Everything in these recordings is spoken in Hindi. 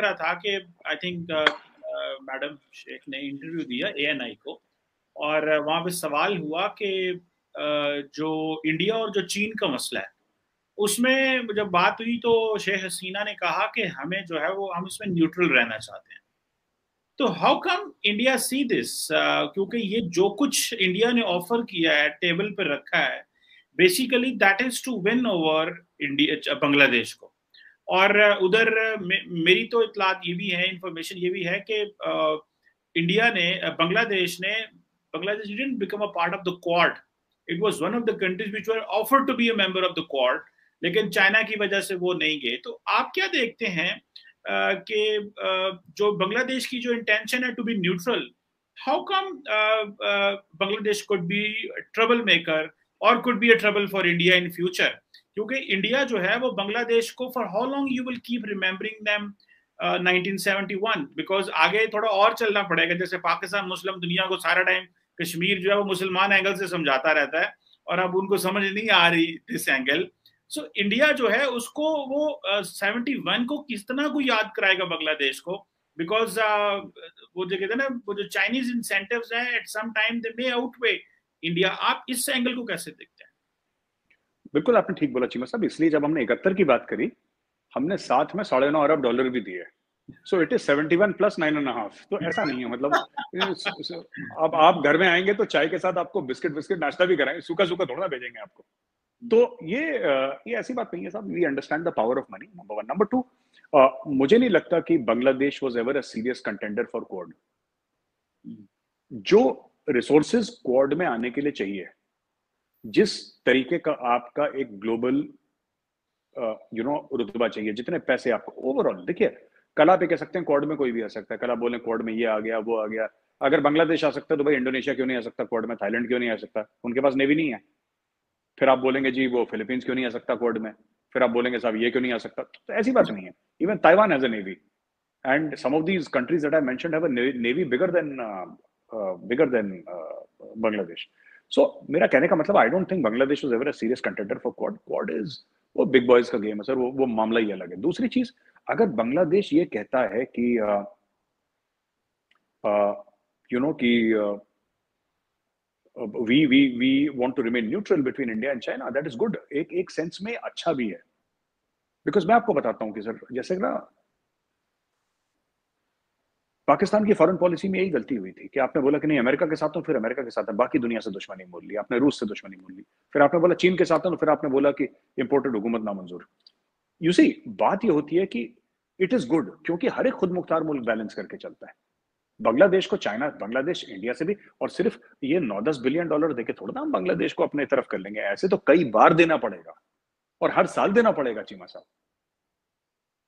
देख रहा था कि आई थिंक मैडम शेख ने इंटरव्यू दिया एएनआई को, और वहां पे सवाल हुआ कि जो इंडिया और जो चीन का मसला है उसमें जब बात हुई तो शेख हसीना ने कहा कि हमें जो है वो हम इसमें न्यूट्रल रहना चाहते हैं। तो how come India see this, क्योंकि ये जो कुछ इंडिया ने ऑफर किया है, टेबल पर रखा है, basically that is to win over India Bangladesh को। और उधर मेरी तो इतलात ये भी है, इंफॉर्मेशन ये भी है कि इंडिया ने Bangladesh didn't become a part of the Quad. It was one of the countries which were offered to be a member of the Quad, लेकिन चाइना की वजह से वो नहीं गए। तो आप क्या देखते हैं कि जो बांग्लादेश की जो इंटेंशन है to be neutral, how come Bangladesh could be trouble maker और could be a trouble for India in future? क्योंकि इंडिया जो है वो बांग्लादेश को for how long you will keep remembering them 1971, because आगे थोड़ा और चलना पड़ेगा। जैसे पाकिस्तान मुस्लिम दुनिया को सारा टाइम कश्मीर जो है वो मुसलमान एंगल से समझाता रहता है, और अब उनको समझ नहीं आ रही दिस एंगल। सो इंडिया जो है उसको वो 71 को किस तरह को याद कराएगा बांग्लादेश को, बिकॉज वो जो कहते हैं ना, वो जो चाइनीज इंसेंटिव्स हैं at some time they may outweigh India. आप इस एंगल को कैसे देखते हैं? बिल्कुल आपने ठीक बोला चीमा साहब, इसलिए जब हमने 71 की बात करी, हमने साथ में $9.5 अरब भी दिए। So it is 71 plus 9.5। तो ऐसा नहीं है, मतलब अब आप घर में आएंगे तो चाय के साथ आपको बिस्किट बिस्किट नाश्ता भी कराएंगे, सूखा सूखा थोड़ा भेजेंगे आपको। तो ये ऐसी बात नहीं है साहब। We understand the power of money, number one. Number two, मुझे नहीं लगता कि Bangladesh was ever a serious contender for Quad. जो रिसोर्सेज क्वाड में आने के लिए चाहिए, जिस तरीके का आपका एक ग्लोबल रुतबा चाहिए, जितने पैसे आपको ओवरऑल, देखिए कल आप ये कह सकते हैं क्वाड में कोई भी आ सकता है, कल आप बोले क्वाड में ये आ गया वो आ गया। अगर बांग्लादेश आ सकता है तो भाई इंडोनेशिया क्यों नहीं आ सकता क्वाड में? थाईलैंड क्यों नहीं आ सकता? उनके पास नेवी नहीं है। फिर आप बोलेंगे जी वो फिलीपींस क्यों नहीं आ सकता क्वाड में? फिर आप बोलेंगे साहब ये क्यों नहीं आ सकता? तो ऐसी बात नहीं है। Even Taiwan has a navy, and some of these countries that I mentioned have a navy bigger than Bangladesh. So मेरा कहने का मतलब, I don't think Bangladesh was ever a serious contender for Quad. Quad is वो बिग बॉयज का गेम है सर, वो मामला ही अलग है। दूसरी चीज, अगर बांग्लादेश ये कहता है कि कि we want to remain neutral between India and China, that is good। एक सेंस में अच्छा भी है, बिकॉज मैं आपको बताता हूँ कि सर, जैसे ना पाकिस्तान की फॉरेन पॉलिसी में यही गलती हुई थी कि आपने बोला कि नहीं अमेरिका के साथ हूं, फिर अमेरिका के साथ है, बाकी दुनिया से दुश्मनी मोल ली। आपने रूस से दुश्मनी मोल ली, फिर आपने बोला चीन के साथ हूं, फिर आपने बोला कि इंपोर्टेड हुकूमत नामंजूर। यू सी, बात ये होती है कि इट इज गुड, क्योंकि हर एक खुद मुख्तार मुल्क बैलेंस करके चलता है। बांग्लादेश को चाइना, बांग्लादेश इंडिया से भी, और सिर्फ ये $9-10 बिलियन देके थोड़ा ना हम बांग्लादेश को अपने तरफ कर लेंगे। ऐसे तो कई बार देना पड़ेगा और हर साल देना पड़ेगा चीमा साहब।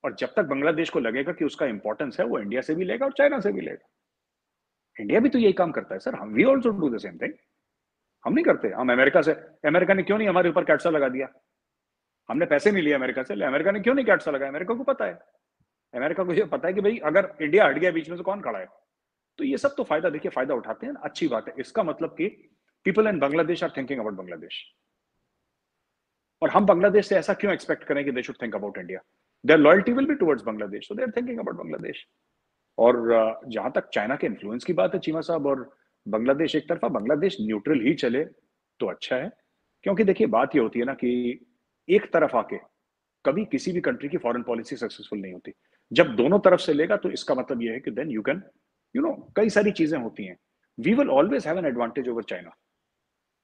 और जब तक बांग्लादेश को लगेगा कि उसका इंपॉर्टेंस है, वो इंडिया से भी लेगा और चाइना से भी लेगा। इंडिया भी तो यही काम करता है सर। हम we also do the same thing. हम नहीं करते? हम अमेरिका से, अमेरिका ने क्यों नहीं हमारे ऊपर कैट्सा लगा दिया? हमने पैसे नहीं लिए अमेरिका से, अमेरिका ने क्यों नहीं कैट्सा लगाया? अमेरिका को पता है, अमेरिका को ये पता है कि भाई अगर इंडिया हट गया बीच में से कौन खड़ा है। तो ये सब तो फायदा, देखिए फायदा उठाते हैं, अच्छी बात है। इसका मतलब कि people in Bangladesh are thinking about Bangladesh, और हम बांग्लादेश से ऐसा क्यों एक्सपेक्ट करें कि they should think about India? Their loyalty will be towards Bangladesh, so they are thinking about Bangladesh. और जहां तक चाइना के इन्फ्लुएंस की बात है चीमा साहब, और बांग्लादेश एक तरफा, बांग्लादेश न्यूट्रल ही चले तो अच्छा है। क्योंकि देखिए बात ये होती है ना कि एक तरफ आके कभी किसी भी कंट्री की फॉरेन पॉलिसी सक्सेसफुल नहीं होती। जब दोनों तरफ से लेगा तो इसका मतलब यह है कि देन यू कैन, कई सारी चीजें होती हैं। We will always have an advantage over China.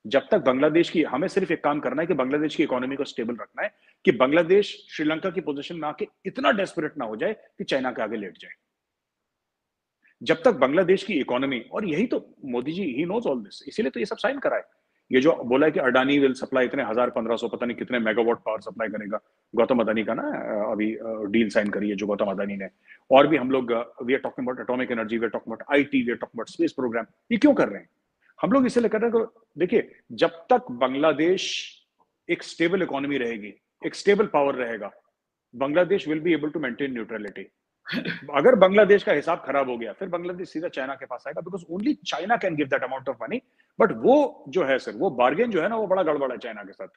जब तक बांग्लादेश की, हमें सिर्फ एक काम करना है कि बांग्लादेश की इकोनॉमी को स्टेबल रखना है, कि बांग्लादेश श्रीलंका की पोजीशन में आके इतना डेस्परेट ना हो जाए कि चाइना के आगे लेट जाए। जब तक बांग्लादेश की इकोनॉमी, और यही तो Modi ji, he knows all this, इसीलिए तो ये सब साइन कराए। ये जो बोला है कि अडानी विल सप्लाई इतने 1000-1500 पता नहीं कितने मेगावाट पावर सप्लाई करेगा, गौतम अदानी का ना अभी डील साइन करी है जो गौतम अदानी ने। और भी हम लोग, we are talking about atomic energy, we are talking about IT, we are talking about space program. ये क्यों कर रहे हैं हम लोग? इसलिए कर रहे हैं, देखिए जब तक बांग्लादेश एक स्टेबल इकोनॉमी रहेगी, एक स्टेबल पावर रहेगा, Bangladesh will be able to maintain neutrality. अगर बांग्लादेश का हिसाब खराब हो गया, फिर बांग्लादेश सीधा चाइना के पास आएगा, because only China can give that amount of money. But वो जो है सर, वो बार्गेन जो है ना, वो बड़ा गड़बड़ है चाइना के साथ।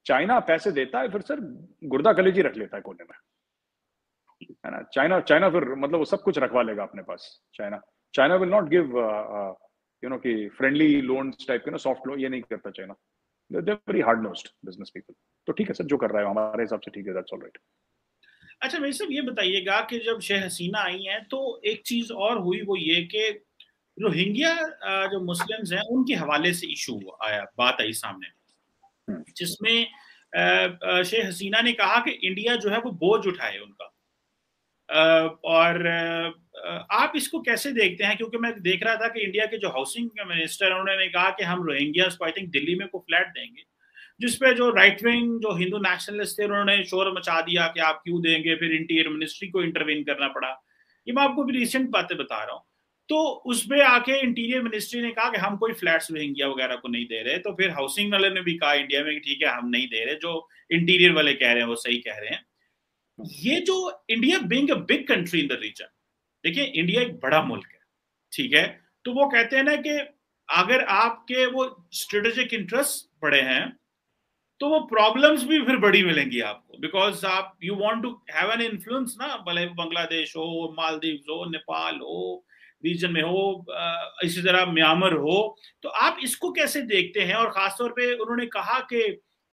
चाइना पैसे देता है, फिर सर गुर्दा कलेजी रख लेता है कोने में। है ना। चाइना चाइना फिर मतलब वो सब कुछ रखवा लेगा अपने पास। China China will not give कि फ्रेंडली लोन्स टाइप के ना, सॉफ्ट लोन, ये नहीं करता China. They very hard nosed business people. तो ठीक है सर, जो कर रहा है हमारे हिसाब से ठीक है, दैट्स ऑलराइट। अच्छा मेरे साहब ये बताइएगा कि जब शेख हसीना आई हैं तो एक चीज और हुई, वो ये कि रोहिंग्या जो मुस्लिम्स हैं उनके हवाले से इशू आया, बात आई सामने, जिसमें शेख हसीना ने कहा कि इंडिया जो है वो बोझ उठाए उनका। और आप इसको कैसे देखते हैं? क्योंकि मैं देख रहा था कि इंडिया के जो हाउसिंग मिनिस्टर हैं उन्होंने कहा कि हम रोहिंग्यास को आई थिंक दिल्ली में को फ्लैट देंगे, जिसपे जो राइट विंग जो हिंदू नेशनलिस्ट थे उन्होंने शोर मचा दिया कि आप क्यों देंगे, फिर इंटीरियर मिनिस्ट्री को इंटरवीन करना पड़ा। ये मैं आपको भी रिसेंट बातें बता रहा हूँ। तो उसपे आके इंटीरियर मिनिस्ट्री ने कहा कि हम कोई फ्लैट्स रोहिंग्या वगैरह को नहीं दे रहे, तो फिर हाउसिंग वाले ने भी कहा इंडिया में कि ठीक है हम नहीं दे रहे, जो इंटीरियर वाले कह रहे हैं वो सही कह रहे हैं। ये जो India being a big country in the region, देखिए इंडिया एक बड़ा मुल्क है, ठीक है, तो वो कहते हैं ना कि अगर आपके वो स्ट्रेटेजिक इंटरेस्ट बड़े हैं तो वो प्रॉब्लम्स भी फिर बड़ी मिलेंगी आपको, बिकॉज आप you want to have an influence ना, भले बांग्लादेश हो, मालदीव हो, नेपाल हो, रीजन में हो, इसी तरह म्यांमार हो। तो आप इसको कैसे देखते हैं? और खासतौर पे उन्होंने कहा कि